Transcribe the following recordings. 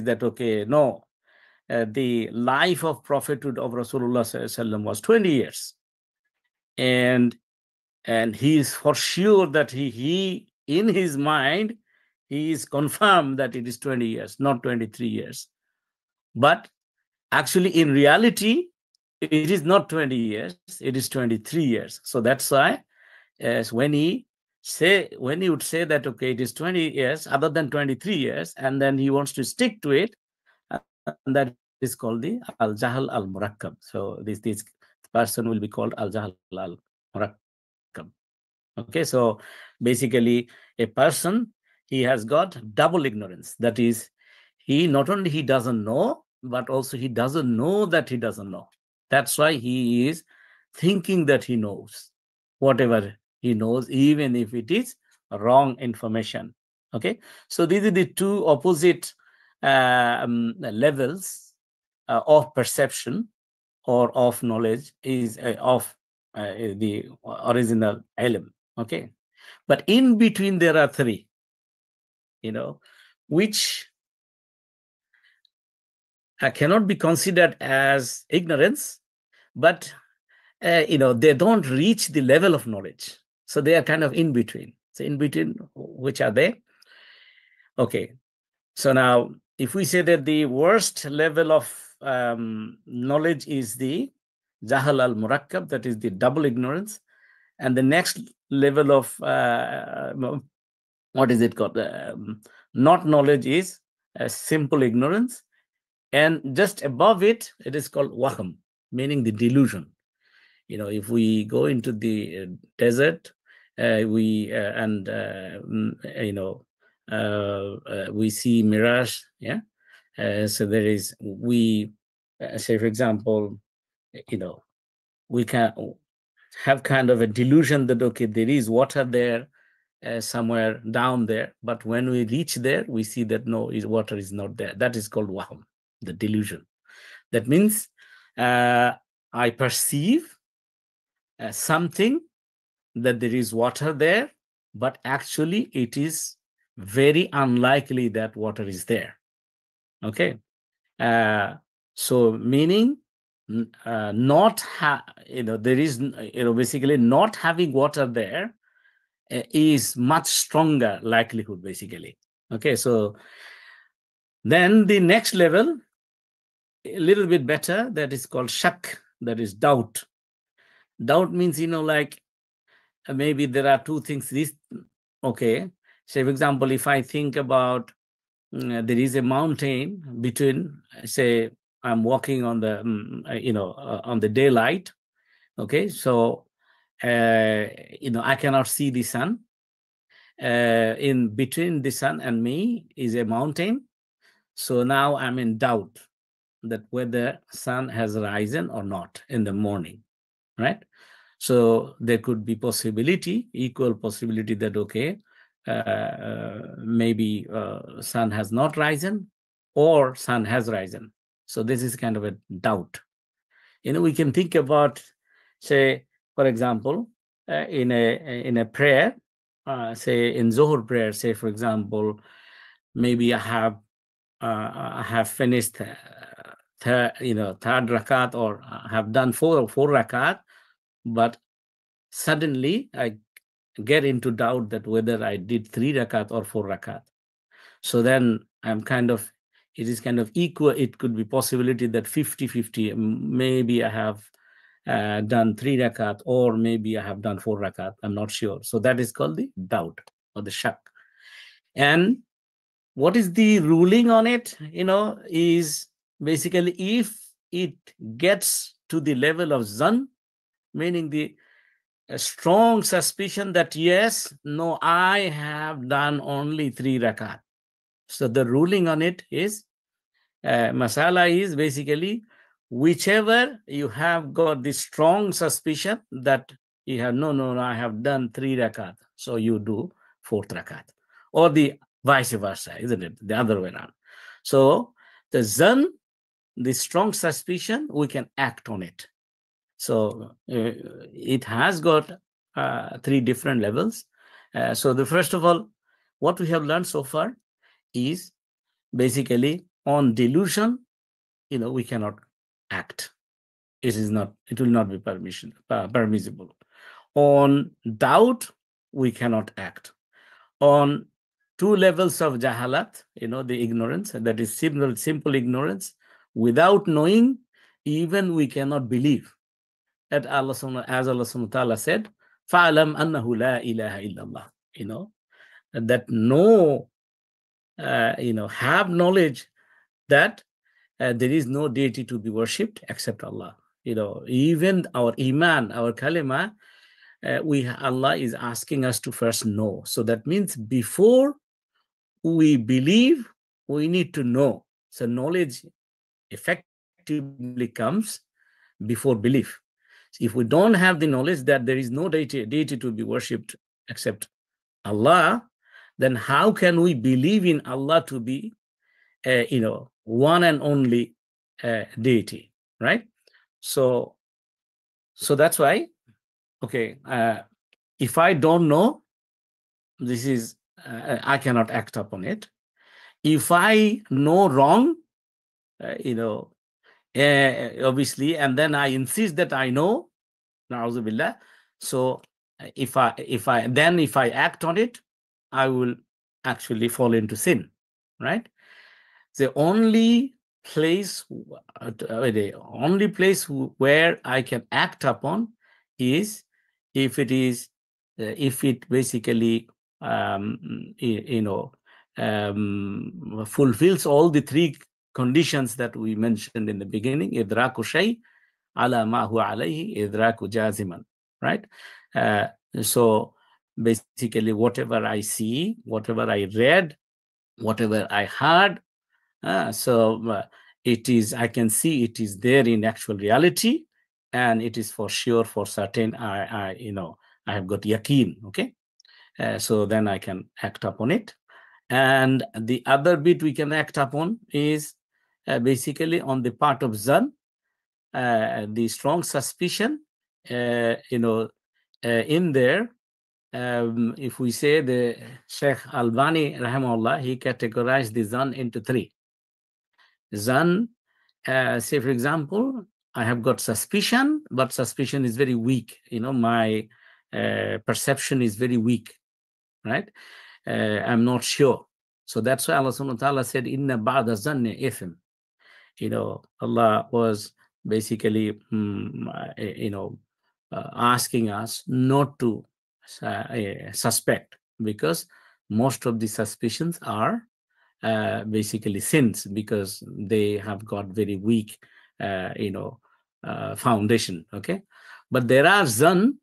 that, okay, no, the life of prophethood of Rasulullah SAW was 20 years. And he is for sure that he in his mind, he is confirmed that it is 20 years, not 23 years. But actually, in reality, it is not 20 years, it is 23 years. So that's why, as when he would say that, okay, it is 20 years other than 23 years, and then he wants to stick to it, and that is called the al-jahl al-murakkab. So this person will be called al-jahl al-murakkab. Okay, so basically a person, he has got double ignorance. That is, he not only he doesn't know, but also he doesn't know that he doesn't know. That's why he is thinking that he knows whatever he knows, even if it is wrong information. Okay, so these are the two opposite levels of perception or of knowledge, is of the original ilm. Okay, but in between there are three, which cannot be considered as ignorance, but they don't reach the level of knowledge. So they are kind of in between. So in between, which are they? Okay, so now if we say that the worst level of knowledge is the jahl al-murakkab, that is the double ignorance, and the next level of what is it called? Not knowledge is simple ignorance, and just above it, it is called wahm, meaning the delusion. If we go into the desert, we see mirage. Yeah. So there is, we say, for example, we can have kind of a delusion that, okay, there is water there somewhere down there, but when we reach there, we see that no, water is not there. That is called wahm, the delusion. That means I perceive something, that there is water there, but actually it is very unlikely that water is there. Okay, so meaning not there is basically not having water there is much stronger likelihood, basically. Okay, so then the next level, a little bit better, that is called shak, that is doubt. Doubt means, like maybe there are two things. Okay, say for example, if I think about there is a mountain between, say I'm walking on the on the daylight. Okay, so I cannot see the sun. In between the sun and me is a mountain. So now I'm in doubt that whether sun has risen or not in the morning, right? So there could be equal possibility that, okay, maybe sun has not risen or sun has risen. So this is kind of a doubt. We can think about, say, for example, in a prayer, say in Zohar prayer, say for example, maybe I have finished third rakat, or have done four rakat, but suddenly I get into doubt that whether I did 3 rakat or 4 rakat. So then it is kind of equal. It could be possibility that 50-50, maybe I have done 3 rakat, or maybe I have done 4 rakat. I'm not sure. So that is called the doubt or the shak. And what is the ruling on it? Is basically if it gets to the level of zan, meaning a strong suspicion that yes, no, I have done only 3 rakat. So the ruling on it is, masala is basically, whichever you have got the strong suspicion that you have, no, I have done 3 rakat, so you do 4th rakat, or the vice versa, isn't it? The other way around. So the zan, the strong suspicion, we can act on it. So it has got 3 different levels. So the first of all, what we have learned so far is basically On delusion, we cannot act. It will not be permissible. On doubt, we cannot act. On two levels of jahalat, the ignorance, that is simple ignorance, without knowing, even we cannot believe. As Allah subhanahu wa ta'ala said, فَعْلَمْ أَنَّهُ لَا إِلَهَ إِلَّا اللَّهِ. That have knowledge that there is no deity to be worshipped except Allah. Even our iman, our kalima, Allah is asking us to first know. So that means before we believe, we need to know. So knowledge effectively comes before belief. So if we don't have the knowledge that there is no deity to be worshipped except Allah, then how can we believe in Allah to be, one and only deity, right? So that's why, okay, if I don't know, this is, I cannot act upon it. If I know wrong, obviously, and then I insist that I know, na'udhu billah. So if I act on it, I will actually fall into sin, right? The only place where I can act upon is if it basically fulfills all the three conditions that we mentioned in the beginning. Idraku shay ala ma huwa alayhi idraku jaziman, right? So basically, whatever I see, whatever I read, whatever I heard, I can see it is there in actual reality, and it is for sure, for certain. I have got yaqeen. Okay, so then I can act upon it. And the other bit we can act upon is basically on the part of zan, the strong suspicion. In there, if we say the Sheikh Albani, rahimahullah, he categorized the zan into three. Zan, say for example, I have got suspicion, but suspicion is very weak. My perception is very weak, right? I'm not sure. So that's why Allah subhanahu wa ta'ala said, Inna ba'da zanni ithm. Allah was basically, asking us not to suspect, because most of the suspicions are basically sins, because they have got very weak, foundation. Okay, but there are zan,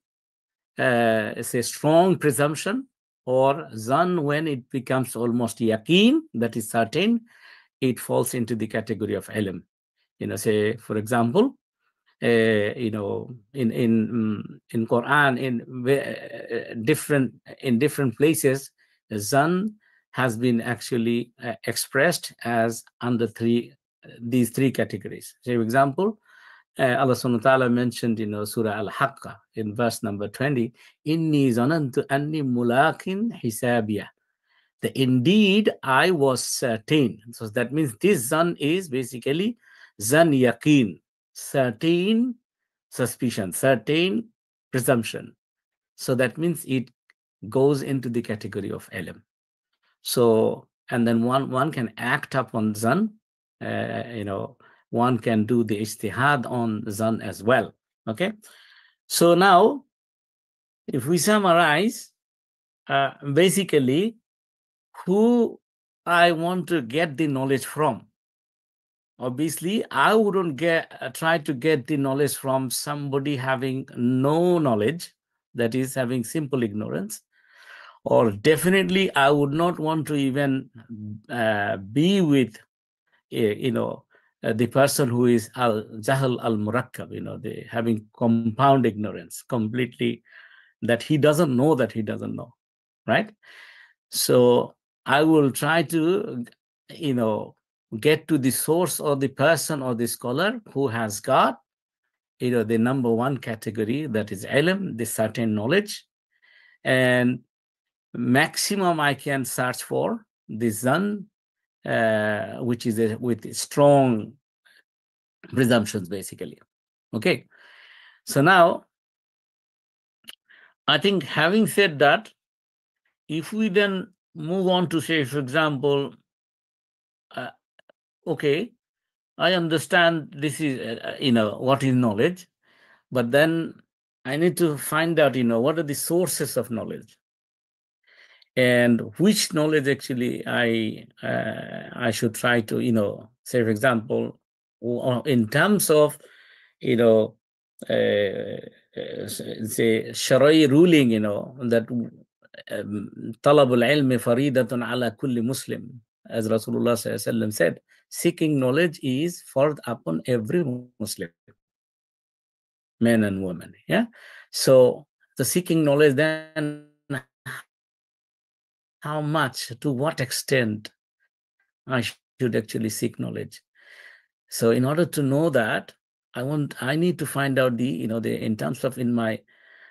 it's a strong presumption, or zan when it becomes almost yaqeen, that is certain, it falls into the category of ilm. Say for example, in Quran, in different places, zan has been actually expressed as under these three categories. Say for example, Allah subhanahu wa ta'ala mentioned in Surah Al-Haqqa in verse number 20, Inni zanantu anni mulakin hisabiya. Indeed, I was certain. So that means this zan is basically zan yaqeen, certain suspicion, certain presumption. So that means it goes into the category of ilm. So, and then one can act upon zan, one can do the ijtihad on zan as well. Okay, so now if we summarize, basically who I want to get the knowledge from. Obviously, I wouldn't try to get the knowledge from somebody having no knowledge, that is having simple ignorance, or definitely I would not want to even be with, the person who is al-jahl al-murakkab, the having compound ignorance, completely, that he doesn't know that he doesn't know, right? So I will try to, get to the source or the person or the scholar who has got, the number one category, that is ilm, the certain knowledge, and maximum I can search for the zan, which is with strong presumptions, basically. Okay. So now, I think having said that, if we then move on to say, for example, okay, I understand this is, what is knowledge, but then I need to find out, what are the sources of knowledge, and which knowledge actually I should try to, say, for example, in terms of, say, Sharia ruling, that talabul ilmi faridatun ala kulli Muslim, as Rasulullah SAW said, seeking knowledge is fard upon every Muslim, men and women. Yeah. So the seeking knowledge, then how much, to what extent I should actually seek knowledge. So in order to know that, I need to find out in terms of in my,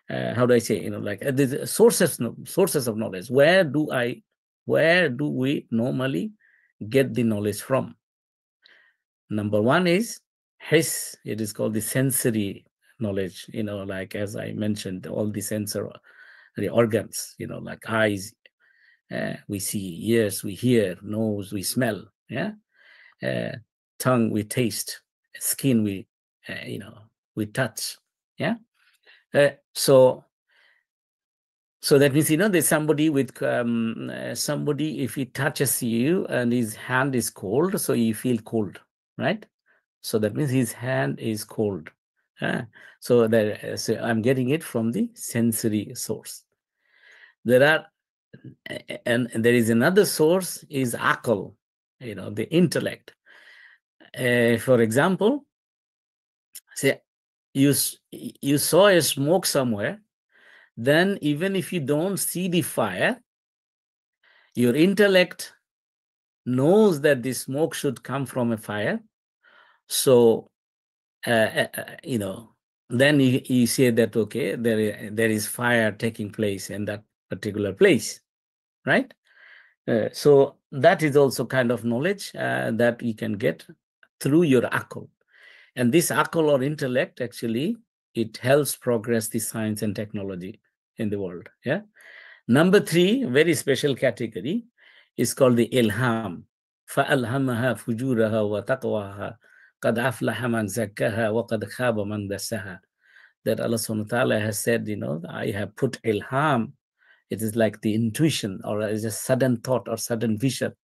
how do I say, like the sources of knowledge. Where do we normally get the knowledge from? Number one is his. It is called the sensory knowledge. Like as I mentioned, all the sensory organs. Like eyes, we see; ears, we hear; nose, we smell. Yeah, tongue, we taste; skin, we touch. Yeah. So that means, there's somebody with somebody, if he touches you and his hand is cold, so you feel cold, right? So that means his hand is cold. So I'm getting it from the sensory source. And there is another source, is akal, the intellect. For example, say you saw a smoke somewhere, then even if you don't see the fire, your intellect knows that the smoke should come from a fire. So, then you say that, okay, there is fire taking place in that particular place, right? So that is also kind of knowledge that you can get through your akal. And this akal or intellect, actually, it helps progress the science and technology in the world. Yeah. Number three, very special category, is called the ilham. فَأَلْهَمَهَا فُجُورَهَا وَتَقْوَاهَا قَدْ أَفْلَحَ مَنْ زَكَّاهَا وَقَدْ خَابَ مَنْ دَسَّاهَا. That Allah subhanahu wa ta'ala has said, I have put ilham. It is like the intuition, or is a sudden thought or sudden vision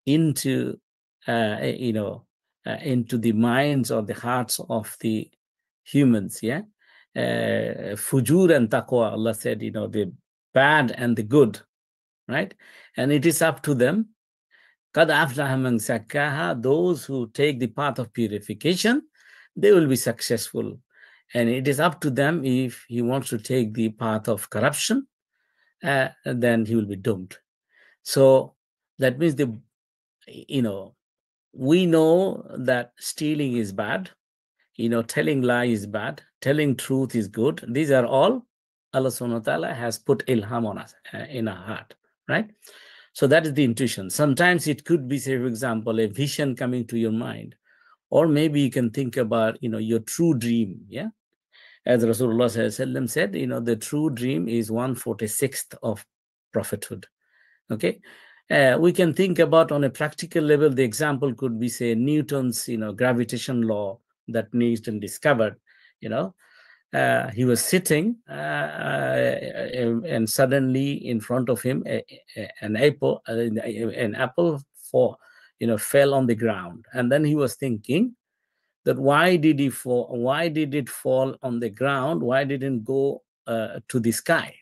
into, into the minds or the hearts of the humans. Yeah. Fujur and taqwa, Allah said, the bad and the good, right? And it is up to them. Qad aflaha man zakkaha, those who take the path of purification, they will be successful. And it is up to them if he wants to take the path of corruption, then he will be doomed. So that means we know that stealing is bad, telling lie is bad, telling truth is good. These are all Allah subhanahu wa ta'ala has put ilham on us, in our heart, right? So that is the intuition. Sometimes it could be, say, for example, a vision coming to your mind, or maybe you can think about, your true dream. Yeah. As Rasulullah said, the true dream is 1/46 of prophethood. Okay. We can think about, on a practical level, the example could be, say, Newton's, gravitation law that Newton discovered. He was sitting, and suddenly in front of him, an apple fell on the ground, and then he was thinking that why did it fall on the ground? Why didn't it go to the sky?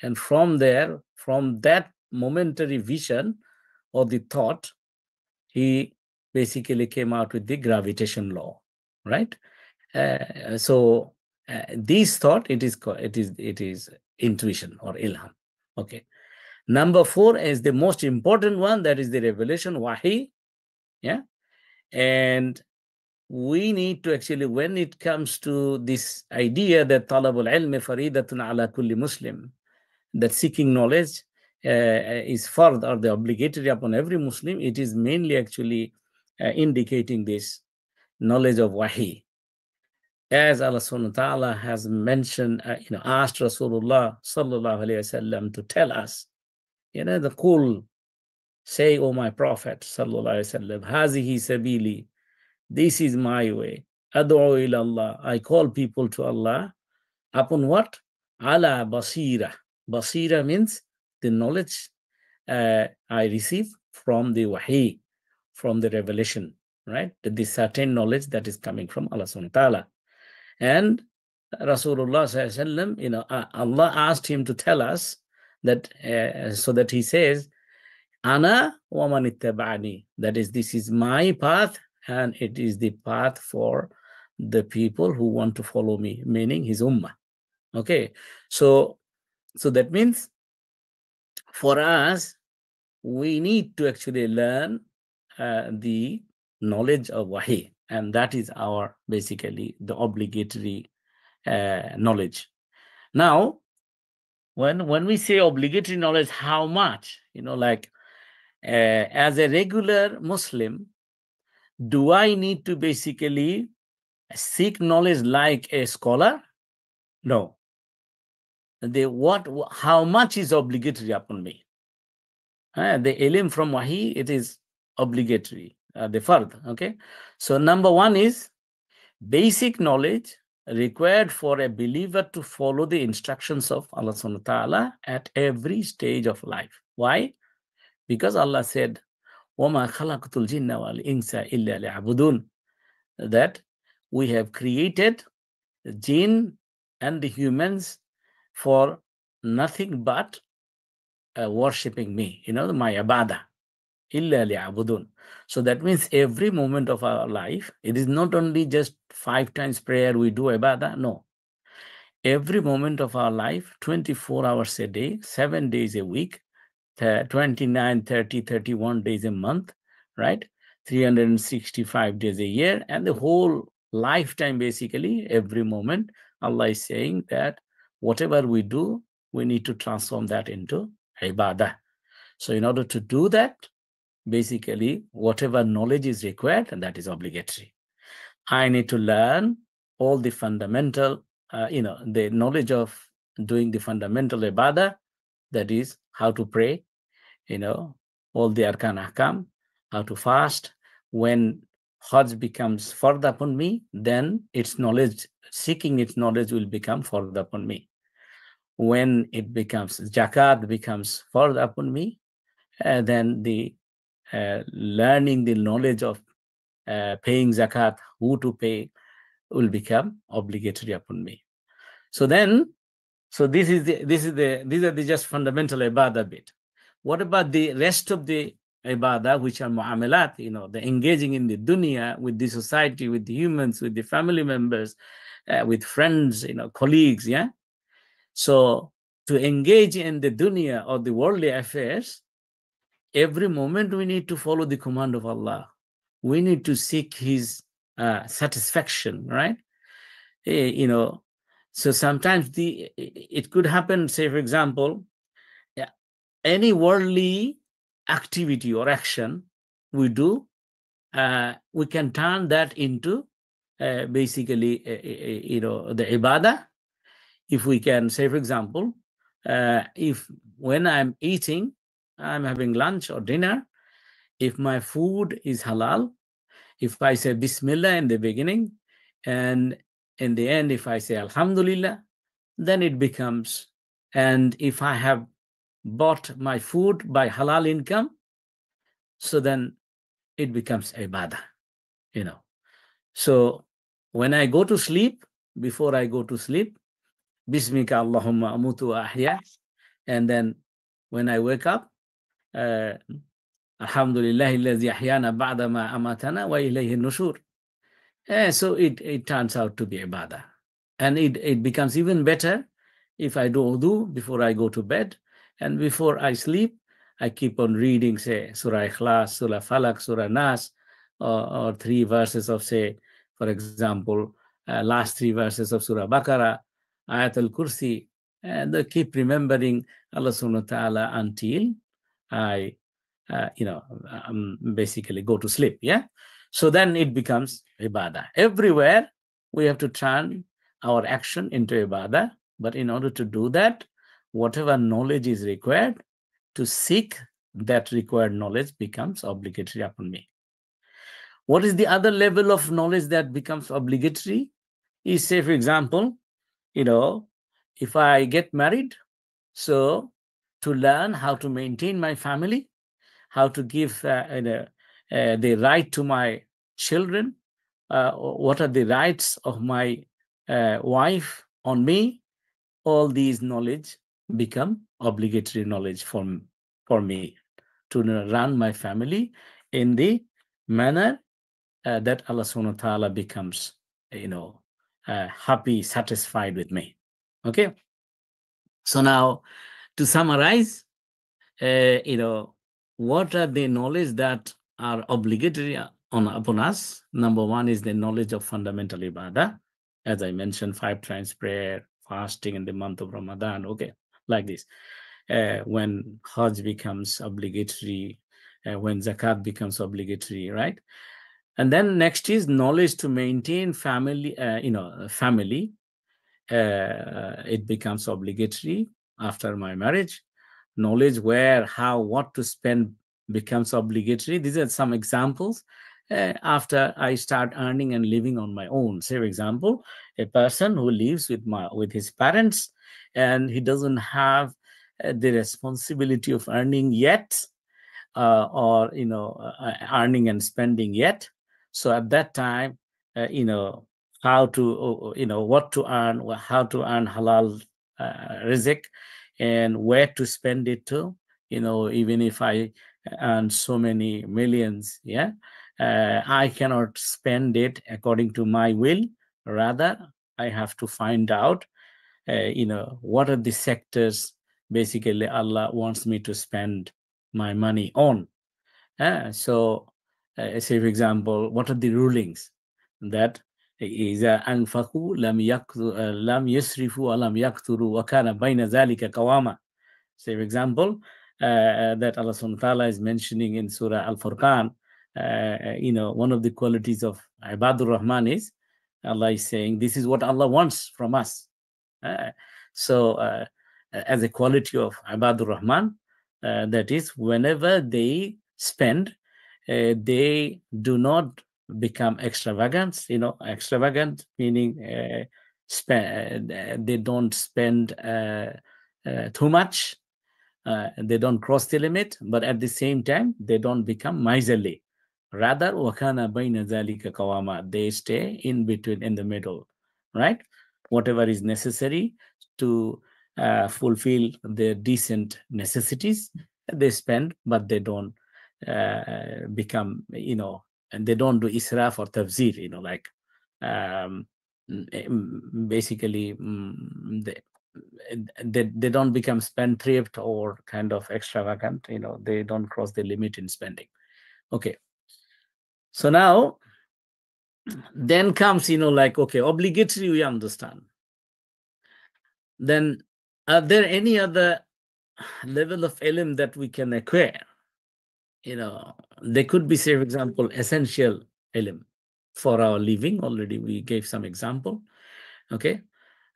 And from that momentary vision or the thought, he basically came out with the gravitation law, right? So this thought, it is intuition or ilham. Okay. Number 4 is the most important one, that is the revelation, wahi. Yeah. And we need to actually, when it comes to this idea that talabul ilmi faridatun ala kulli Muslim, that seeking knowledge is fard or the obligatory upon every Muslim, it is mainly actually indicating this knowledge of wahi. As Allah subhanahu wa ta'ala has mentioned, asked Rasulullah sallallahu alayhi wasallam to tell us, the Qul, say, O my Prophet sallallahu alayhi wasallam, hazihi sabili, this is my way. Ad'u ila Allah, I call people to Allah. Upon what? Ala basira. Basira means the knowledge I receive from the wahi, from the revelation, right? The certain knowledge that is coming from Allah subhanahu wa ta'ala. And Rasulullah sallallahu alaihi wasallam, Allah asked him to tell us that, so that he says, Ana wa man ittaba'ani, that is, this is my path, and it is the path for the people who want to follow me, meaning his ummah. Okay, so that means for us, we need to actually learn the knowledge of wahi, and that is our basically the obligatory knowledge. Now, when we say obligatory knowledge, how much? Like as a regular Muslim, do I need to basically seek knowledge like a scholar? No. How much is obligatory upon me? The ilm from wahi, it is obligatory, the fard. Okay, so number one is basic knowledge required for a believer to follow the instructions of Allah subhanahu wa ta'ala at every stage of life. Why? Because Allah said, وَمَا خَلَقْتُ الْجِنَّ وَالْإِنسَ إِلَّا لِيَعْبُدُونَ, that we have created the jinn and the humans for nothing but worshipping me, my ibadah. Illa li'abudun. So that means every moment of our life, it is not only just 5 times prayer we do ibadah. No. Every moment of our life, 24 hours a day, 7 days a week, 29, 30, 31 days a month, right? 365 days a year, and the whole lifetime, basically, every moment, Allah is saying that whatever we do, we need to transform that into ibadah. So in order to do that, basically, whatever knowledge is required, and that is obligatory. I need to learn all the fundamental, the knowledge of doing the fundamental ibadah, that is how to pray, all the arkan ahkam, how to fast. When Hajj becomes fard upon me, then its knowledge, seeking its knowledge will become fard upon me. When it becomes zakat becomes fard upon me, then the learning the knowledge of paying zakat, who to pay, will become obligatory upon me. So these are the just fundamental ibadah bit. What about the rest of the ibadah, which are mu'amalat, the engaging in the dunya, with the society, with the humans, with the family members, with friends, colleagues, yeah? So to engage in the dunya or the worldly affairs, every moment we need to follow the command of Allah. We need to seek his satisfaction, right? So sometimes it could happen, say, for example, any worldly activity or action we do, we can turn that into basically, the ibadah. If we can, say, for example, if when I'm eating, I'm having lunch or dinner, if my food is halal, if I say Bismillah in the beginning, and in the end, if I say Alhamdulillah, then it becomes, and if I have bought my food by halal income, so then it becomes ibadah, So when I go to sleep, before I go to sleep, Bismika Allahumma amutu wa ahya, and then when I wake up, Alhamdulillahi alladhi ahyana ba'da ma amatana wa ilayhi nushur. So it turns out to be ibadah. And it becomes even better if I do wudu before I go to bed, and before I sleep, I keep on reading, say, Surah Ikhlas, Surah Falak, Surah Nas, or 3 verses of, say, for example, last 3 verses of Surah Baqarah, Ayat al-Kursi, and they keep remembering Allah subhanahu wa ta'ala until I, basically go to sleep. Yeah. So then it becomes ibadah. Everywhere we have to turn our action into ibadah. But in order to do that, whatever knowledge is required to seek that required knowledge becomes obligatory upon me. What is the other level of knowledge that becomes obligatory? Is, say, for example, if I get married, so to learn how to maintain my family, how to give the right to my children, what are the rights of my wife on me, all these knowledge become obligatory knowledge for me to run my family in the manner that Allah subhanahu wa ta'ala becomes, happy, satisfied with me. Okay. So now to summarize, what are the knowledge that are obligatory upon us? Number one is the knowledge of fundamental ibadah. As I mentioned, 5 times prayer, fasting in the month of Ramadan. Okay, like this. When Hajj becomes obligatory, when Zakat becomes obligatory, right? And then next is knowledge to maintain family, family. It becomes obligatory after my marriage. Knowledge where, how, what to spend becomes obligatory. These are some examples. After I start earning and living on my own. Say, for example, a person who lives with his parents and he doesn't have the responsibility of earning yet, or earning and spending yet. So at that time, how to what to earn, how to earn halal rizq, and where to spend it to. Even if I earn so many millions, I cannot spend it according to my will. Rather, I have to find out what are the sectors basically Allah wants me to spend my money on. So say, for example, what are the rulings that إذا أنفقوا لم يسرفوا ولم يقتروا وكان بين ذلك قواما. Say, for example, that Allah subhanahu wa ta'ala is mentioning in Surah Al-Furqan, one of the qualities of Ibadur Rahman is Allah is saying, this is what Allah wants from us. So as a quality of Ibadur Rahman, that is, whenever they spend, they do not become extravagant. Extravagant meaning they don't spend too much. They don't cross the limit, but at the same time, they don't become miserly. Rather, wakana baina zalika qawama, they stay in between, in the middle, right? Whatever is necessary to fulfill their decent necessities, they spend, but they don't become, and they don't do israf or tabzir, like basically they don't become spendthrift or kind of extravagant. They don't cross the limit in spending. Okay. So now, then comes, okay, obligatory, we understand. Then, are there any other level of ilm that we can acquire? They could be, say, for example, essential ilm for our living. Already we gave some example. Okay.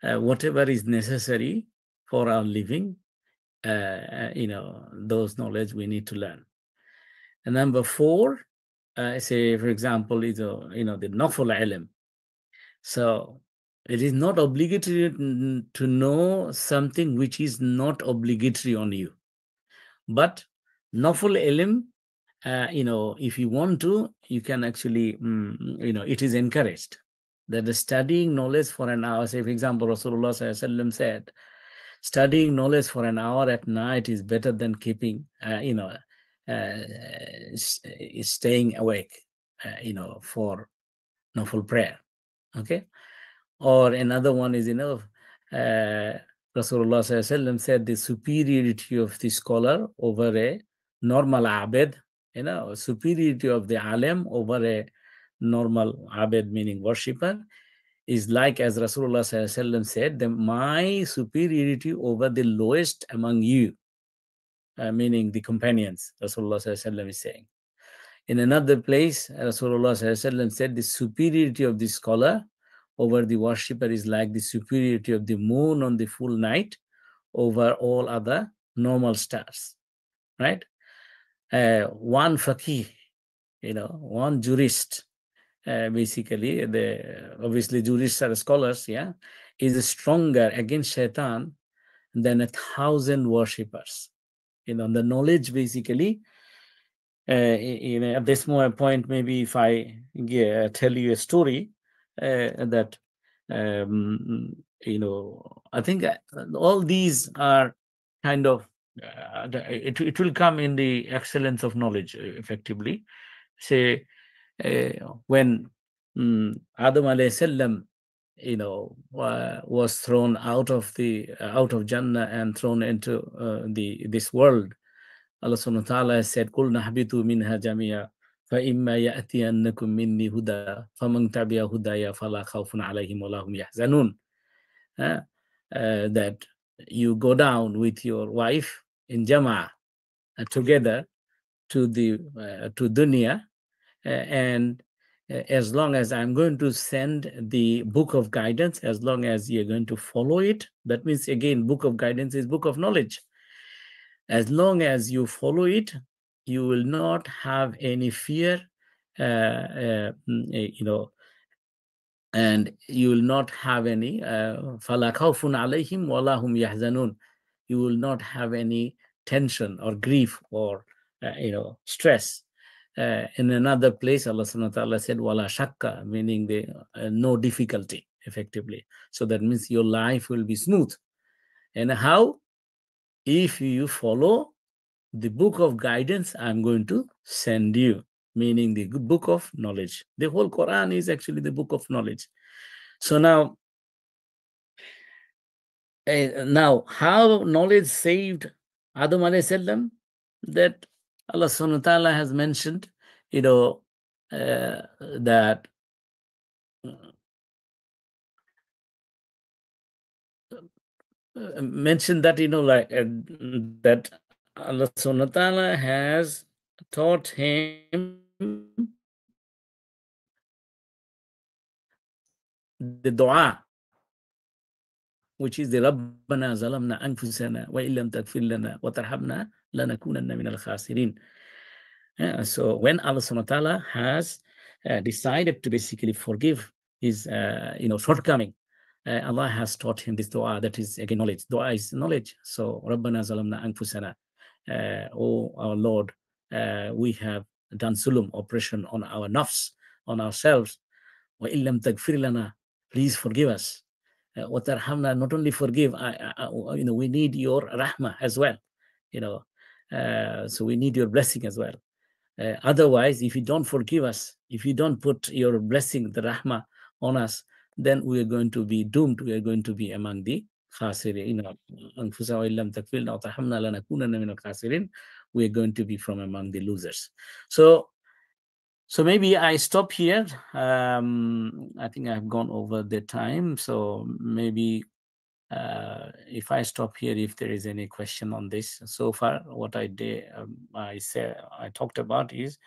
Whatever is necessary for our living, those knowledge we need to learn. And number 4, say, for example, is the naful ilm. So it is not obligatory to know something which is not obligatory on you. But naful ilm, if you want to, you can actually, it is encouraged that the studying knowledge for an hour, say, for example, Rasulullah Sallallahu Alaihi Wasallam said, studying knowledge for an hour at night is better than keeping, staying awake, for nafil prayer. Okay. Or another one is, Rasulullah Sallallahu Alaihi Wasallam said the superiority of the scholar over a normal abed, superiority of the alim over a normal abed, meaning worshipper, is like, as Rasulullah SAW said, my superiority over the lowest among you, meaning the companions, Rasulullah SAW is saying. In another place, Rasulullah SAW said, the superiority of the scholar over the worshipper is like the superiority of the moon on the full night over all other normal stars, right? One faqih, one jurist, basically, obviously jurists are scholars, yeah, is stronger against shaitan than 1,000 worshippers. The knowledge, basically, at this point, maybe if I tell you a story that, I think all these are kind of, it will come in the excellence of knowledge, effectively. Say, when Adam alayhi salam, was thrown out of Jannah and thrown into this world, Allah subhanahu wa ta'ala said, "Qul nahbitu minha jami'a fa imma ya'tiyannakum minni huda faman tabi'a hudaya fala khawfun 'alayhim wa lahum yahzanun." That you go down with your wife in Jama'ah together to dunya, and as long as I'm going to send the book of guidance, as long as you're going to follow it, that means, again, book of guidance is book of knowledge. As long as you follow it, you will not have any fear, and you will not have any فَلَا خَوْفٌ عَلَيْهِمْ وَلَا هُمْ يَحْزَنُونَ. You will not have any tension or grief or stress. In another place, Allah subhanahu wa ta'ala said, "Wala shakka," meaning no difficulty, effectively. So that means your life will be smooth. And how? If you follow the book of guidance I'm going to send you, meaning the book of knowledge. The whole Quran is actually the book of knowledge. So now how knowledge saved Adam alayhi salam? That Allah subhanahu wa ta'ala has mentioned, that that Allah subhanahu wa ta'ala has taught him the dua, which is the Rabbana zalamna anfusana wa illam taghfir lana wa tarhamna lanakunanna minal khasirin. So when Allah subhanahu wa ta'ala has decided to basically forgive his shortcoming, Allah has taught him this dua, that is, again, knowledge. Dua is knowledge. So Rabbana zalamna anfusana, oh our Lord, we have done zulum, oppression on our nafs, on ourselves. Wa illam taghfir lana, please forgive us. Wa tarhamna, not only forgive, we need your rahmah as well. So we need your blessing as well. Otherwise, if you don't forgive us, if you don't put your blessing, the rahmah, on us, then we are going to be doomed. We are going to be among the khasirin. We are going to be from among the losers. So maybe I stop here. I think I've gone over the time. So maybe if I stop here, if there is any question on this. So far, what I did, I talked about is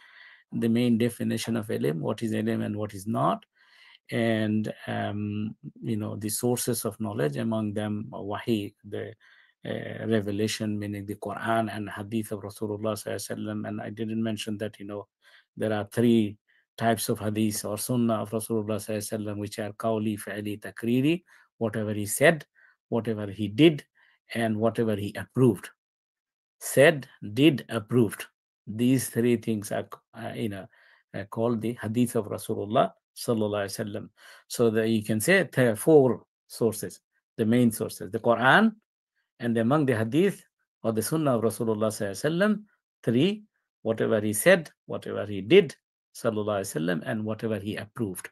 the main definition of ilm, what is ilm and what is not, and the sources of knowledge, among them wahi, the revelation, meaning the Quran and hadith of Rasulullah sallallahu alaihi wasallam. And I didn't mention that there are 3 types of hadith or sunnah of Rasulullah sallallahu alaihi wasallam, which are qawli, fa'li, takriri, whatever he said, whatever he did, and whatever he approved. Said, did, approved. These 3 things are called the hadith of Rasulullah sallallahu alaihi wasallam. So that you can say there are 4 sources, the main sources: the Quran, and among the hadith or the sunnah of Rasulullah sallallahu alaihi wasallam, 3: whatever he said, whatever he did, sallallahu alaihi wasallam, and whatever he approved.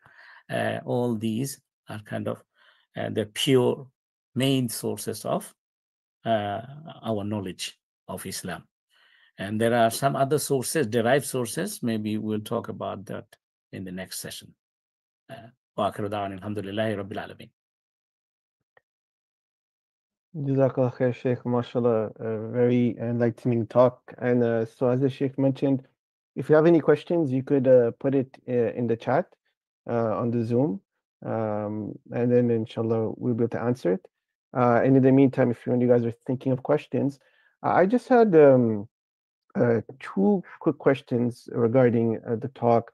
All these are kind of the pure main sources of our knowledge of Islam. And there are some other sources, derived sources. Maybe we'll talk about that in the next session. Wa akhiru da'wana alhamdulillahi rabbil alamin. Jazakallah khair, Sheikh. MashaAllah, very enlightening talk. And so, as the Sheikh mentioned, if you have any questions, you could put it in the chat on the Zoom, and then inshallah we'll be able to answer it. And in the meantime, if you guys are thinking of questions, I just had two quick questions regarding the talk.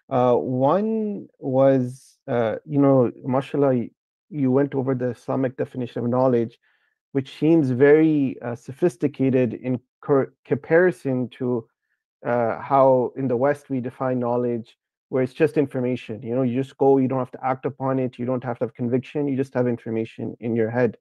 One was, mashallah, you went over the Islamic definition of knowledge, which seems very sophisticated in comparison to how in the West we define knowledge, where it's just information. You just go, you don't have to act upon it, you don't have to have conviction, you just have information in your head.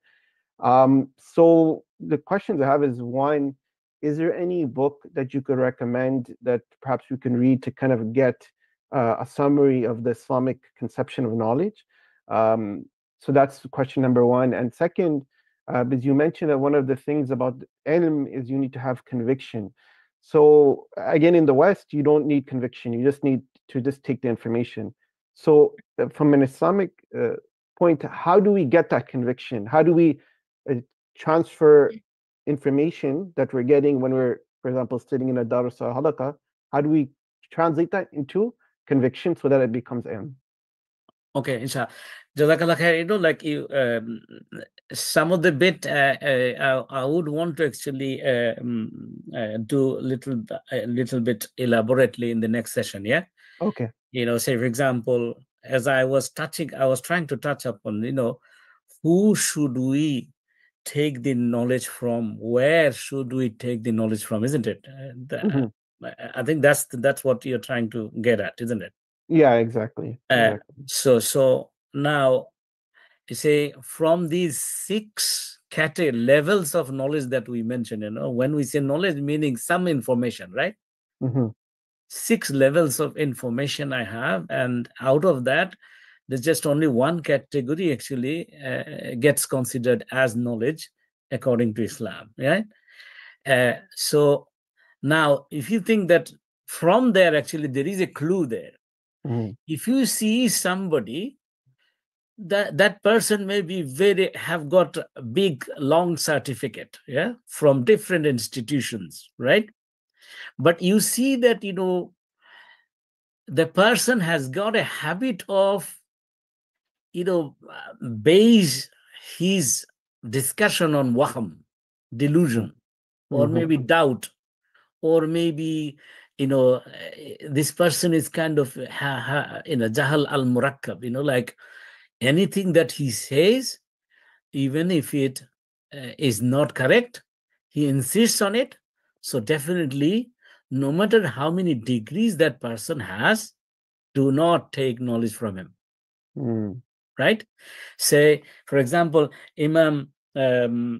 So the questions I have is, one, is there any book that you could recommend that perhaps we can read to kind of get a summary of the Islamic conception of knowledge? So that's question number one. And second, because you mentioned that one of the things about ilm is you need to have conviction. So again, in the West, you don't need conviction. You just need to just take the information. So from an Islamic point, how do we get that conviction? How do we transfer information that we're getting when we're, for example, sitting in a darus or halaqah? How do we translate that into conviction so that it becomes ilm? Okay, inshallah. Jazakallah khair. Like you, some of the bit I would want to actually do a little bit elaborately in the next session. Yeah. Okay. Say for example, as I was trying to touch upon, who should we take the knowledge from? Where should we take the knowledge from? Isn't it? I think that's what you're trying to get at, isn't it? Yeah, exactly. So now, you say from these 6 levels of knowledge that we mentioned, when we say knowledge, meaning some information, right? 6 levels of information I have, and out of that, there's just only one category actually gets considered as knowledge according to Islam, right? So now, if you think that from there, actually, there is a clue there. If you see somebody, that person may be have got a big, long certificate, yeah, from different institutions, right? But you see that, the person has got a habit of, base his discussion on wahm, delusion, or maybe doubt, or maybe, this person is kind of, jahal al-murakkab, like anything that he says, even if it is not correct, he insists on it. So definitely, no matter how many degrees that person has, do not take knowledge from him. Right? Say, for example, Imam Ahmad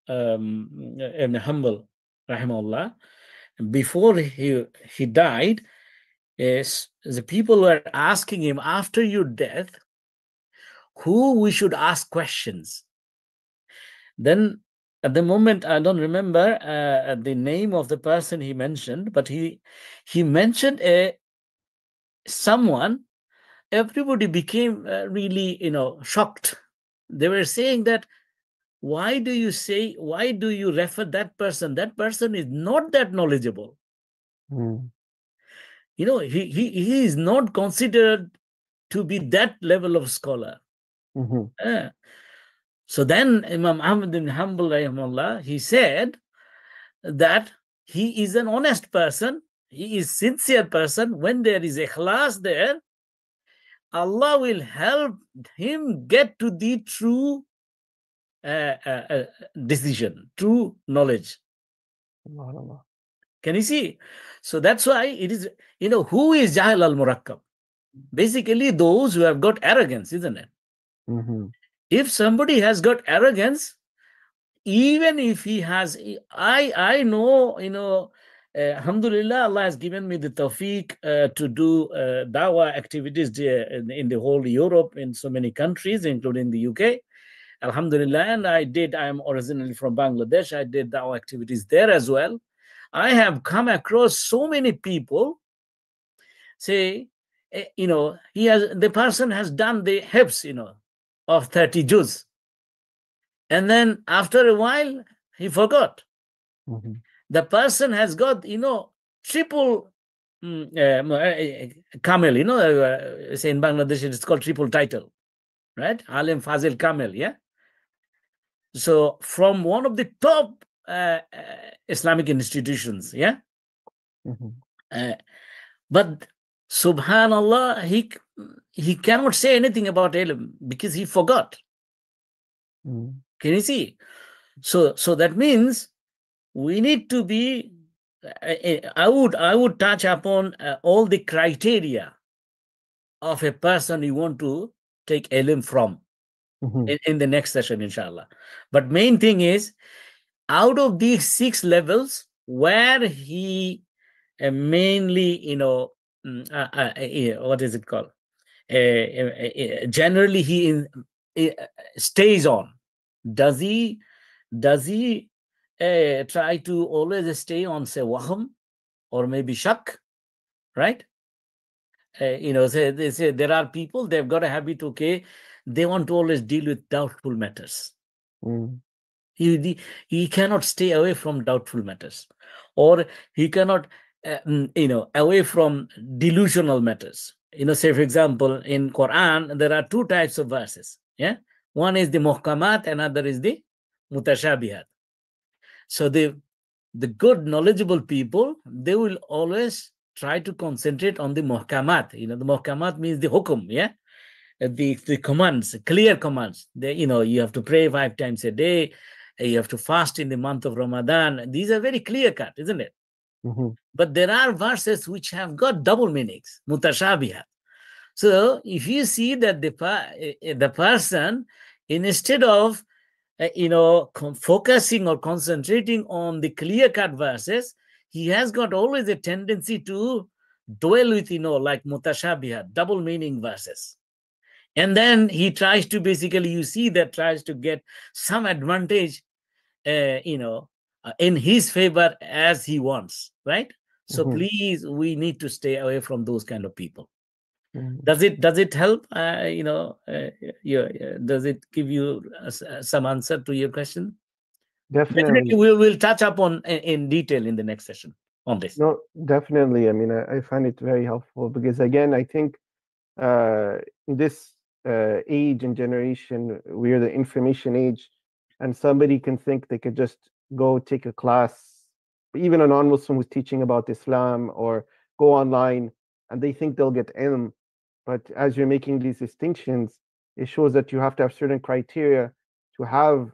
ibn Hanbal, rahimahullah, before he died, the people were asking him, after your death, who we should ask questions. Then at the moment, I don't remember the name of the person he mentioned, but he mentioned someone. Everybody became really, shocked. They were saying that, why do you refer that person? That person is not that knowledgeable. He is not considered to be that level of scholar. So then Imam Ahmad bin Hanbal, rahimahullah, he said that he is an honest person, he is sincere person. When there is ikhlas there, Allah will help him get to the true decision, true knowledge. Can you see? So that's why it is, who is Jahil al-Murakkab? Basically, those who have got arrogance, isn't it? If somebody has got arrogance, even if he has, I know, alhamdulillah, Allah has given me the tawfiq to do dawah activities in the whole Europe, in so many countries, including the UK. Alhamdulillah, and I am originally from Bangladesh. I did dawah activities there as well. I have come across so many people, say, the person has done the hips, of 30 juz. And then after a while, he forgot. Mhm. The person has got, triple Kamel, say in Bangladesh, it's called triple title, right? Alim Fazil Kamel, yeah? So from one of the top Islamic institutions, yeah? Mhm. But subhanallah, he cannot say anything about ilm because he forgot. Mhm. Can you see? So that means we need to be. I would touch upon all the criteria of a person you want to take ilm from Mhm. in the next session, inshallah. But main thing is, out of these 6 levels, where he mainly, what is it called? Generally, he stays on. Does he try to always stay on, say, wahm or maybe shak, right? They say there are people, they've got a habit, okay, they want to always deal with doubtful matters. Mhm. He cannot stay away from doubtful matters, or he cannot, away from delusional matters. Say, for example, in Quran, there are 2 types of verses. Yeah. One is the muhkamat, another is the mutashabihat. So the good, knowledgeable people, they will always try to concentrate on the muhkamat. The muhkamat means the hukum, yeah? The commands, clear commands. You have to pray 5 times a day. You have to fast in the month of Ramadan. These are very clear cut, isn't it? Mhm. But there are verses which have got double meanings, mutashabihat. So if you see that the person, instead of focusing or concentrating on the clear-cut verses, he has got always a tendency to dwell with, like mutashabihat, double meaning verses. And then he tries to basically, you see that tries to get some advantage, in his favor as he wants, right? So Mhm. please, we need to stay away from those kind of people. Mhm. Does it help? Does it give you some answer to your question? Definitely, Definitely. we'll touch up on in detail in the next session on this. No, definitely. I mean, I find it very helpful because, again, I think in this age and generation, we're the information age, and somebody can think they could just go take a class, even a non-Muslim who's teaching about Islam, or go online, and they think they'll get ilm. But as you're making these distinctions, it shows that you have to have certain criteria to have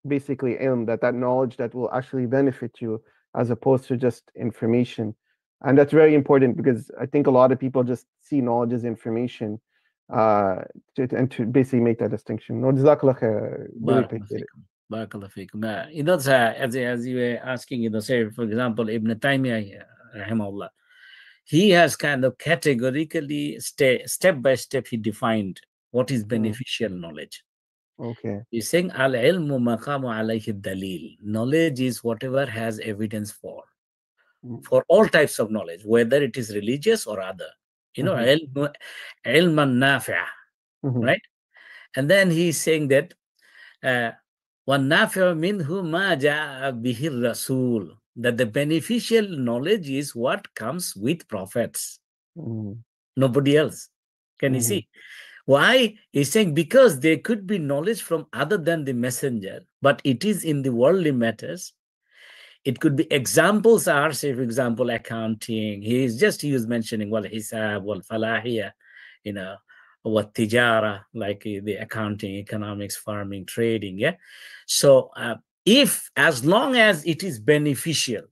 basically ilm, that knowledge that will actually benefit you, as opposed to just information. And that's very important because I think a lot of people just see knowledge as information, and to basically make that distinction. No, Jazakallah khair. Really Barakallahu appreciate it. fikum. Barakallahu fikum. Sir, as you were asking, say, for example, Ibn Taymiyyah, rahimahullah, he has kind of categorically, step by step, he defined what is Mm, beneficial knowledge. okay. He's saying, al ilmu maqamu alayhi dalil. Knowledge is whatever has evidence Mm, for all types of knowledge, whether it is religious or other. mhm, Ilman nafi'ah, mhm, right? And then he's saying that وَالنَّافِعُ مِنْهُ مَا جَاءَ بِهِ الرَّسُولُ, that the beneficial knowledge is what comes with prophets, mhm, nobody else. Can you mhm, see? Why? He's saying because there could be knowledge from other than the messenger, but it is in the worldly matters. It could be examples are, say, for example, accounting. He was mentioning, well, hisab, well, falahiyah, you know, what tijara, like the accounting, economics, farming, trading. Yeah. So if, as long as it is beneficial,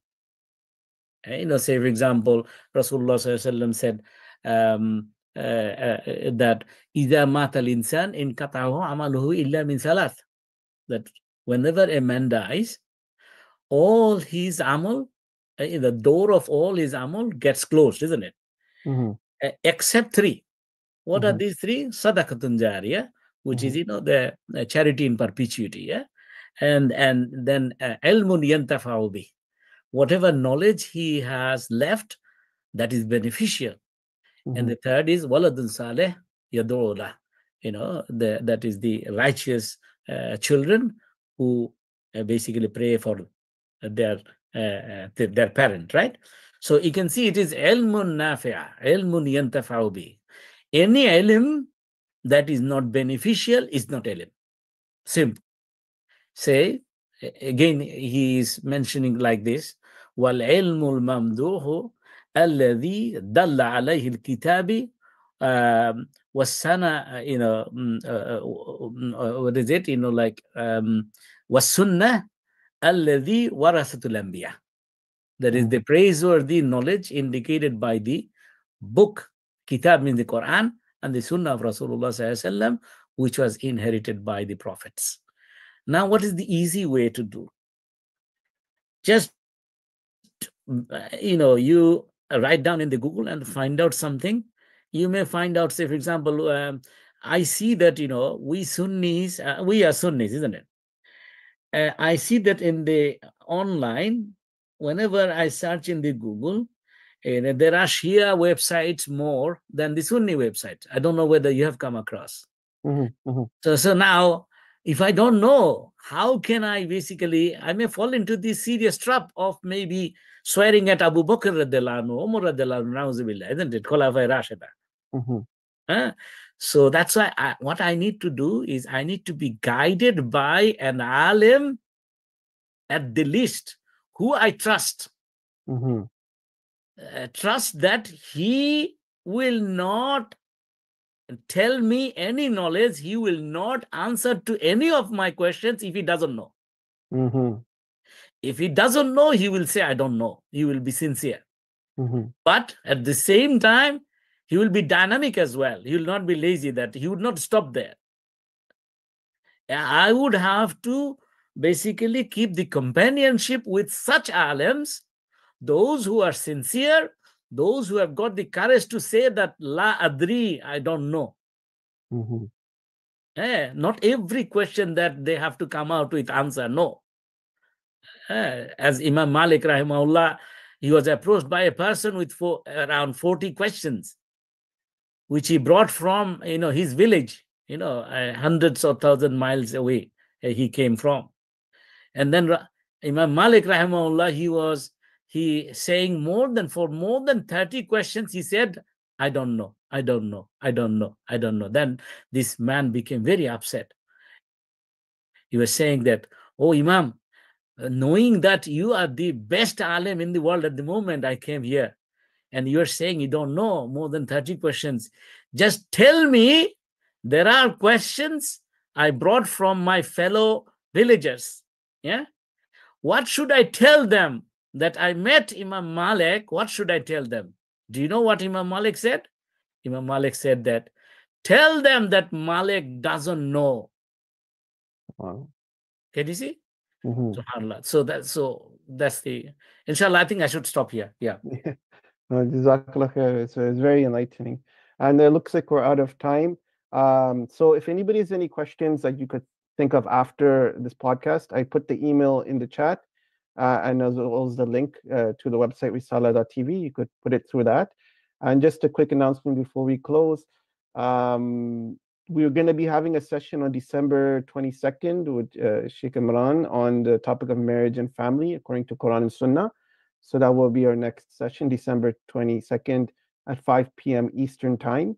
say, for example, Rasulullah Sallallahu Alaihi Wasallam said that إِذَا مَاتَ الْإِنسَانِ إِنْ قَطَعَهُ عَمَلُهُ إِلَّا مِنْ ثَلَاثٍ, that whenever a man dies, all his amal, the door of all his amal gets closed, isn't it? mhm, Except 3. What are mhm, these 3? Sadaqatun jariyah, which is, mhm, the charity in perpetuity, yeah? And then ilmun yantafa'u bih, whatever knowledge he has left that is beneficial. And the third is waladun saleh yad'u, that is the righteous children who basically pray for their parent, right? So you can see it is ilmun nafi'a, ilmun yantafa'u bi. Any ilm that is not beneficial is not ilm. Simple. Say, again, he is mentioning like this: wal ilmul mamduhu alladhi dalla alayhi al-kitabi was sana, what is it? Was sunnah alladhi warasatul anbiya. That is the praiseworthy knowledge indicated by the book. Kitab means the Quran, and the Sunnah of Rasulullah sallallahu alaihi wasallam, which was inherited by the prophets. Now, what is the easy way to do? Just, you write down in the Google and find out something. You may find out, say, for example, I see that, we Sunnis, we are Sunnis, isn't it? I see that in the online, whenever I search in the Google, there are Shia websites more than the Sunni websites. I don't know whether you have come across. So now, if I don't know, how can I I may fall into this serious trap of maybe swearing at Abu Bakr radiallahu anhu, Umar radiallahu anhu, na'uzubillah, isn't it? Khulafai Rashida. So that's why what I need to do is I need to be guided by an alim, at the least, who I trust. Trust that he will not tell me any knowledge. He will not answer to any of my questions if he doesn't know. If he doesn't know, he will say, I don't know. He will be sincere. But at the same time, he will be dynamic as well. He will not be lazy, that he would not stop there. I would have to basically keep the companionship with such alims, those who are sincere, those who have got the courage to say that la adri, I don't know. Not every question that they have to come out with answer, no. As Imam Malik rahimahullah, he was approached by a person with around 40 questions, which he brought from his village, hundreds of thousand miles away he came from. And then Imam Malik rahimahullah, he saying more than 30 questions, he said, I don't know, I don't know, I don't know, I don't know. Then this man became very upset. He was saying that, oh Imam, knowing that you are the best alim in the world at the moment, I came here, and you are saying you don't know more than 30 questions. Just tell me, there are questions I brought from my fellow villagers. Yeah. What should I tell them? That I met Imam Malik, what should I tell them? Do you know what Imam Malik said? Imam Malik said that, tell them that Malik doesn't know. Wow. Can you see? SubhanAllah. So that's the, inshallah, I think I should stop here. Yeah. Jazakallah khair. It's very enlightening. And it looks like we're out of time. So if anybody has any questions that you could think of after this podcast, I put the email in the chat, and as well as the link to the website risaalah.tv. You could put it through that. And just a quick announcement before we close. We're going to be having a session on December 22nd with Sheikh Emran on the topic of marriage and family according to Quran and Sunnah. So that will be our next session, December 22nd at 5 p.m. Eastern Time.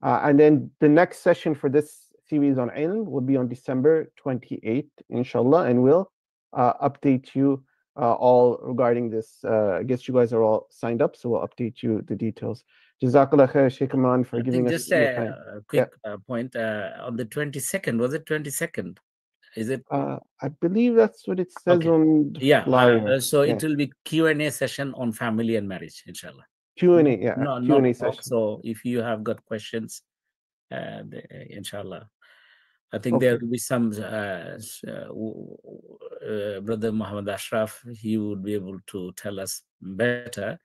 And then the next session for this series on ilm will be on December 28th, inshallah, and we'll update you all regarding this. I guess you guys are all signed up, so we'll update you the details. Jazakallah khair, Sheikh Imran, for giving us just your time. a quick point. On the 22nd, was it 22nd? Is it? I believe that's what it says on the flyer. So it will be Q&A session on family and marriage, inshallah. Q&A, Q&A session. So if you have got questions, inshallah, I think there will be some Brother Muhammad Ashraf, he would be able to tell us better.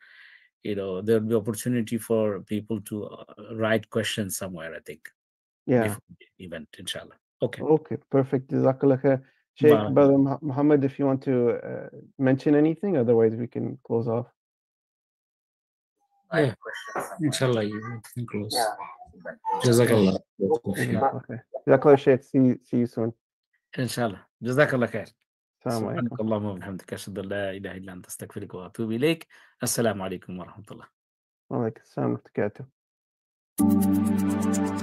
There will be opportunity for people to write questions somewhere, I think. Before the event, inshallah. Okay, perfect. Jazakallah khair. Sheikh, Brother Muhammad, if you want to mention anything, otherwise we can close off. Yeah. Inshallah, you can close. Jazakallah. جزاك الله خير. جزاك الله شيخ. See you soon. Inshallah. Jazakallah khair. السلام سبحانك عليكم. اللهم وبحمدك أشهد أن لا إله إلا أنت أستغفرك وأتوب إليك. السلام عليكم ورحمة الله. وعليكم السلام ورحمة الله وبركاته.